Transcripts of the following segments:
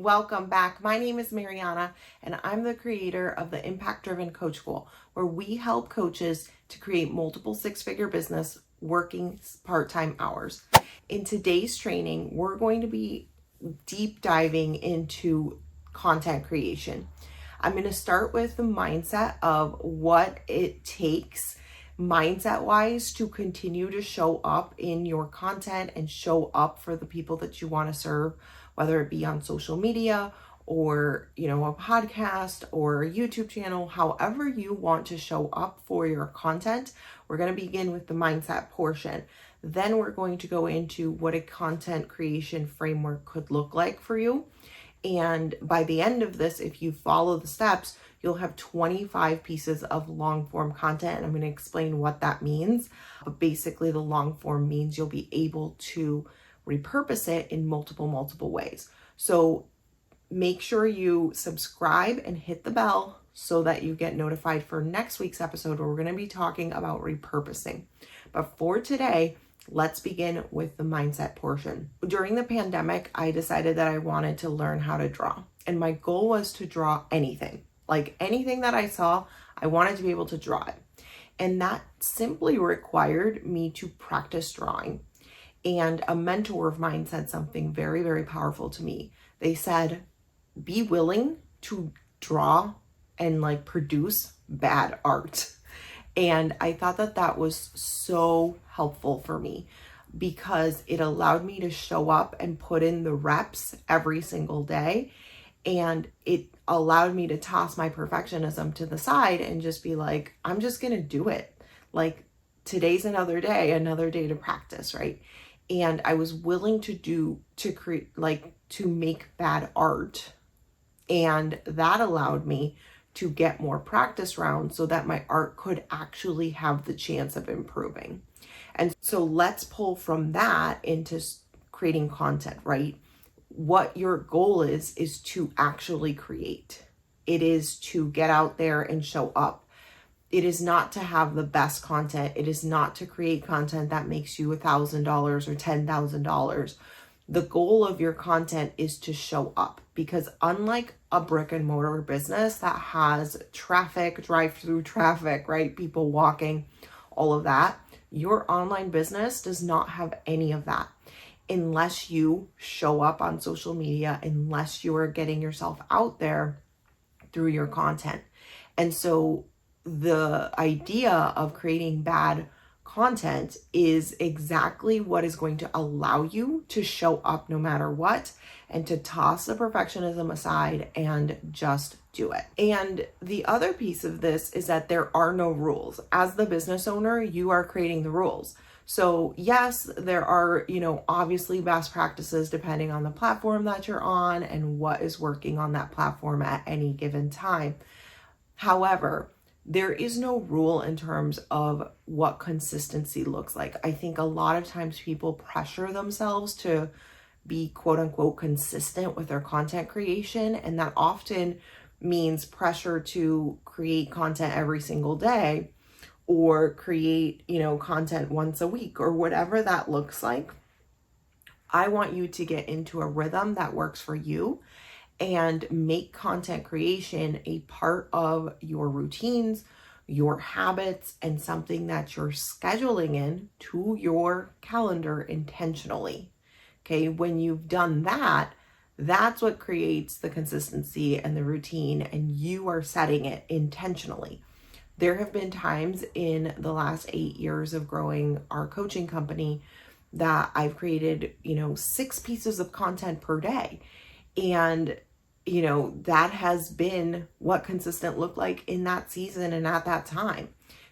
Welcome back. My name is Mariana, and I'm the creator of the Impact Driven Coach School, where we help coaches to create multiple six-figure business working part-time hours. In today's training, we're going to be deep diving into content creation. I'm going to start with the mindset of what it takes mindset-wise to continue to show up in your content and show up for the people that you want to serve, whether it be on social media or, a podcast or a YouTube channel, however you want to show up for your content. We're going to begin with the mindset portion. Then we're going to go into what a content creation framework could look like for you. And by the end of this, if you follow the steps, you'll have 25 pieces of long form content. And I'm going to explain what that means. But basically, the long form means you'll be able to repurpose it in multiple ways. So make sure you subscribe and hit the bell so that you get notified for next week's episode, where we're going to be talking about repurposing. But for today, let's begin with the mindset portion. During the pandemic, I decided that I wanted to learn how to draw. And my goal was to draw anything. Like anything that I saw, I wanted to be able to draw it. And that simply required me to practice drawing. And a mentor of mine said something very, very powerful to me. They said, be willing to draw and produce bad art. And I thought that that was so helpful for me, because it allowed me to show up and put in the reps every single day. And it allowed me to toss my perfectionism to the side and just be like, I'm just going to do it. Today's another day to practice, right? And I was willing to make bad art. And that allowed me to get more practice rounds so that my art could actually have the chance of improving. And so let's pull from that into creating content, right? What your goal is to actually create. It is to get out there and show up. It is not to have the best content. It is not to create content that makes you $1,000 or $10,000. The goal of your content is to show up, because unlike a brick and mortar business that has traffic, drive-through traffic, right? People walking, all of that, your online business does not have any of that unless you show up on social media, unless you are getting yourself out there through your content. And so the idea of creating bad content is exactly what is going to allow you to show up no matter what, and to toss the perfectionism aside and just do it. And the other piece of this is that there are no rules. As the business owner, you are creating the rules. So yes, there are, obviously best practices depending on the platform that you're on and what is working on that platform at any given time. However, there is no rule in terms of what consistency looks like. I think a lot of times people pressure themselves to be quote unquote consistent with their content creation. And that often means pressure to create content every single day, or create, content once a week, or whatever that looks like. I want you to get into a rhythm that works for you and make content creation a part of your routines, your habits, and something that you're scheduling in to your calendar intentionally. Okay, when you've done that, that's what creates the consistency and the routine, and you are setting it intentionally. There have been times in the last 8 years of growing our coaching company that I've created, 6 pieces of content per day. And that has been what consistent looked like in that season and at that time.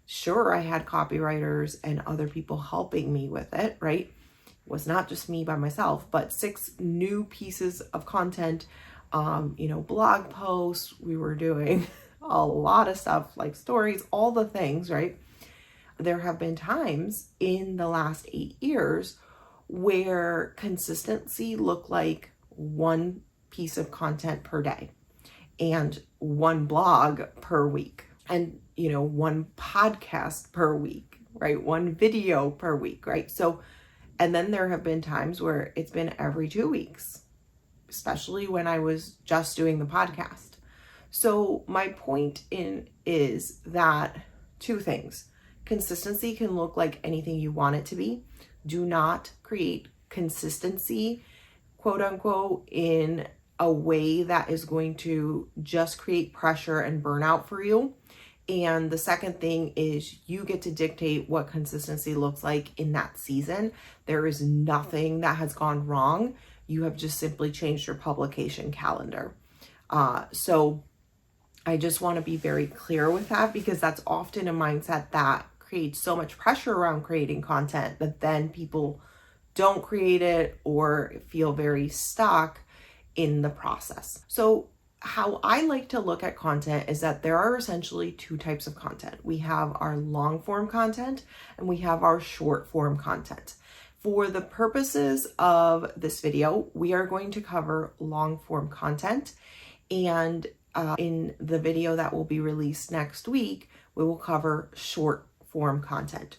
Sure, I had copywriters and other people helping me with it, right? It was not just me by myself, but 6 new pieces of content, blog posts. We were doing a lot of stuff like stories, all the things, right? There have been times in the last 8 years where consistency looked like 1 piece of content per day and 1 blog per week, and 1 podcast per week, right? 1 video per week, right? So, and then there have been times where it's been every 2 weeks, especially when I was just doing the podcast. So my point is that two things. Consistency can look like anything you want it to be. Do not create consistency, quote unquote, in a way that is going to just create pressure and burnout for you. And the second thing is you get to dictate what consistency looks like in that season. There is nothing that has gone wrong. You have just simply changed your publication calendar. So I just want to be very clear with that, because that's often a mindset that creates so much pressure around creating content that then people don't create it or feel very stuck in the process. So how I like to look at content is that there are essentially two types of content. We have our long form content and we have our short form content. For the purposes of this video, we are going to cover long form content, and in the video that will be released next week, we will cover short form content.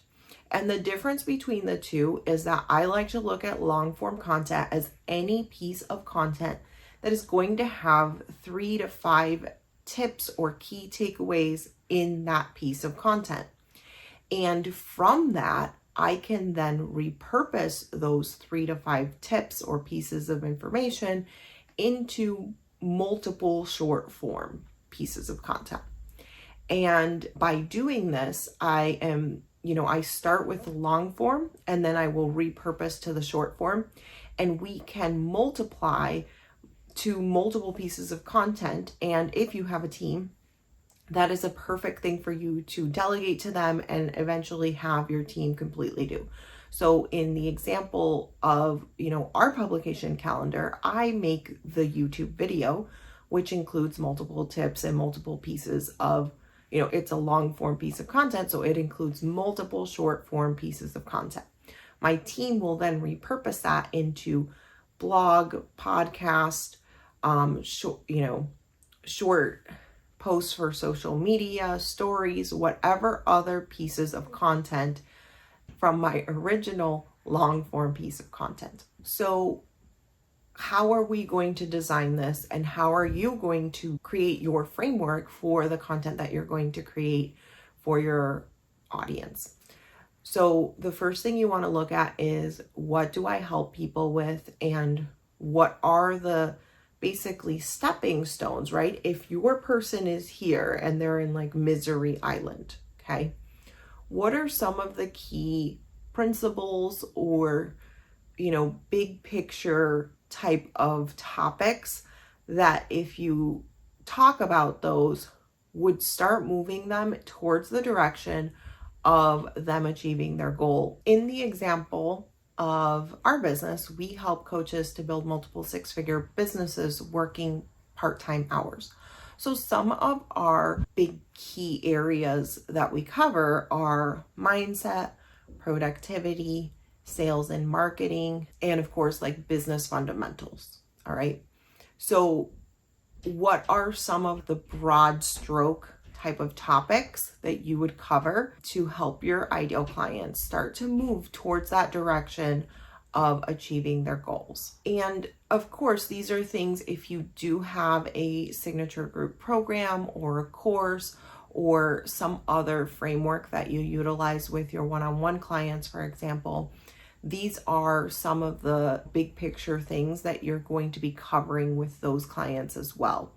And the difference between the two is that I like to look at long form content as any piece of content that is going to have 3 to 5 tips or key takeaways in that piece of content. And from that, I can then repurpose those 3 to 5 tips or pieces of information into multiple short form pieces of content. And by doing this, I start with the long form and then I will repurpose to the short form, and we can multiply to multiple pieces of content. And if you have a team, that is a perfect thing for you to delegate to them and eventually have your team completely do. So in the example of, our publication calendar, I make the YouTube video, which includes multiple tips and multiple pieces of, it's a long form piece of content. So it includes multiple short form pieces of content. My team will then repurpose that into blog, podcast, short posts for social media, stories, whatever other pieces of content from my original long form piece of content. So how are we going to design this, and how are you going to create your framework for the content that you're going to create for your audience? So the first thing you want to look at is, what do I help people with, and what are the basically stepping stones, right? If your person is here and they're in like Misery Island, okay, what are some of the key principles or, big picture type of topics that if you talk about those would start moving them towards the direction of them achieving their goal? In the example of our business, we help coaches to build multiple 6-figure businesses working part-time hours. So some of our big key areas that we cover are mindset, productivity, sales and marketing, and of course, like business fundamentals. All right. So what are some of the broad stroke type of topics that you would cover to help your ideal clients start to move towards that direction of achieving their goals? And of course, these are things, if you do have a signature group program or a course or some other framework that you utilize with your one-on-one clients, for example, these are some of the big picture things that you're going to be covering with those clients as well.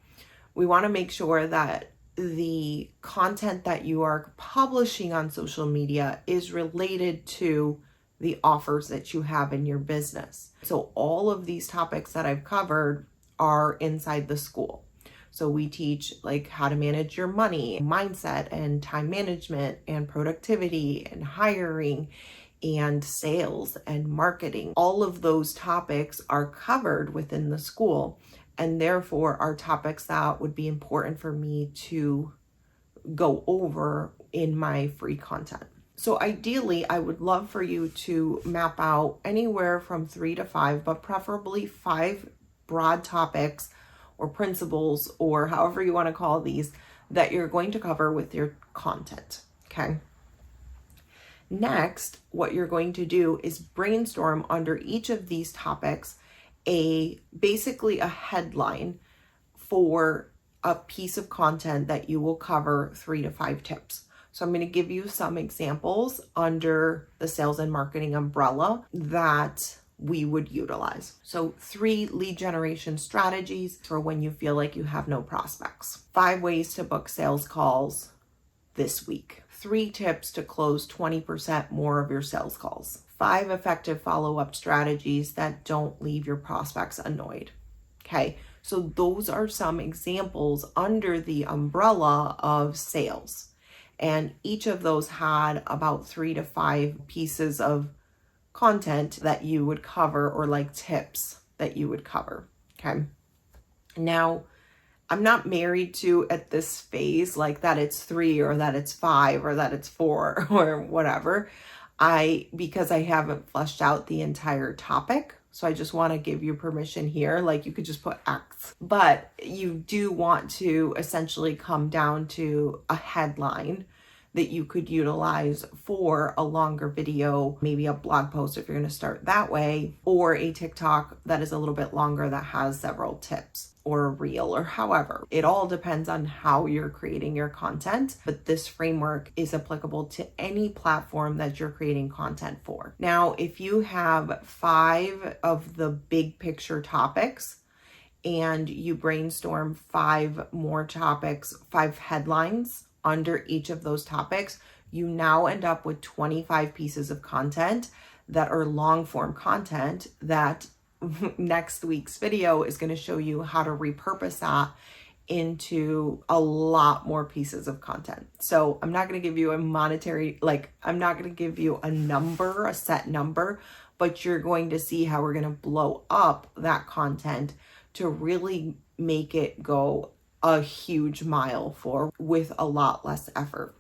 We want to make sure that the content that you are publishing on social media is related to the offers that you have in your business. So all of these topics that I've covered are inside the school. So we teach like how to manage your money, mindset and time management and productivity and hiring and sales and marketing. All of those topics are covered within the school, and therefore are topics that would be important for me to go over in my free content. So ideally, I would love for you to map out anywhere from 3 to 5, but preferably 5 broad topics or principles, or however you want to call these, that you're going to cover with your content. Okay. Next, what you're going to do is brainstorm under each of these topics basically a headline for a piece of content that you will cover 3 to 5 tips. So I'm going to give you some examples under the sales and marketing umbrella that we would utilize. So 3 lead generation strategies for when you feel like you have no prospects. 5 ways to book sales calls this week. 3 tips to close 20% more of your sales calls. 5 effective follow-up strategies that don't leave your prospects annoyed. Okay, so those are some examples under the umbrella of sales. And each of those had about 3 to 5 pieces of content that you would cover, or like tips that you would cover. Okay. Now, I'm not married to at this phase like that it's 3 or that it's 5 or that it's 4 or whatever. Because I haven't fleshed out the entire topic. So I just want to give you permission here. Like you could just put X, but you do want to essentially come down to a headline that you could utilize for a longer video, maybe a blog post if you're going to start that way, or a TikTok that is a little bit longer that has several tips, or a reel, or however. It all depends on how you're creating your content, but this framework is applicable to any platform that you're creating content for. Now, if you have 5 of the big picture topics and you brainstorm 5 more topics, 5 headlines under each of those topics, you now end up with 25 pieces of content that are long form content that next week's video is going to show you how to repurpose that into a lot more pieces of content. So I'm not going to give you a monetary, I'm not going to give you a number, a set number, but you're going to see how we're going to blow up that content to really make it go a huge mile forward with a lot less effort.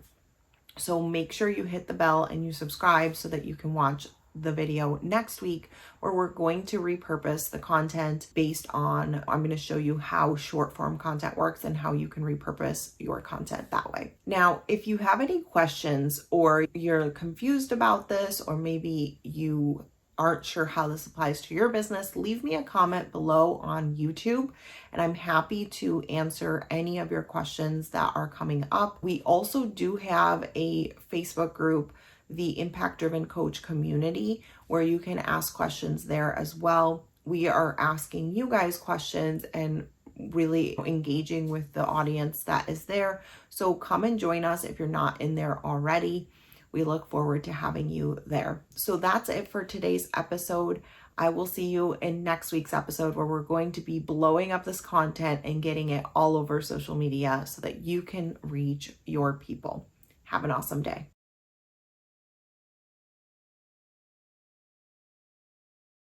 So make sure you hit the bell and you subscribe so that you can watch the video next week, where we're going to repurpose the content based on, I'm going to show you how short form content works and how you can repurpose your content that way. Now, if you have any questions or you're confused about this, or maybe you aren't sure how this applies to your business, leave me a comment below on YouTube and I'm happy to answer any of your questions that are coming up. We also do have a Facebook group, the Impact Driven Coach Community, where you can ask questions there as well. We are asking you guys questions and really engaging with the audience that is there. So come and join us if you're not in there already. We look forward to having you there. So that's it for today's episode. I will see you in next week's episode, where we're going to be blowing up this content and getting it all over social media so that you can reach your people. Have an awesome day.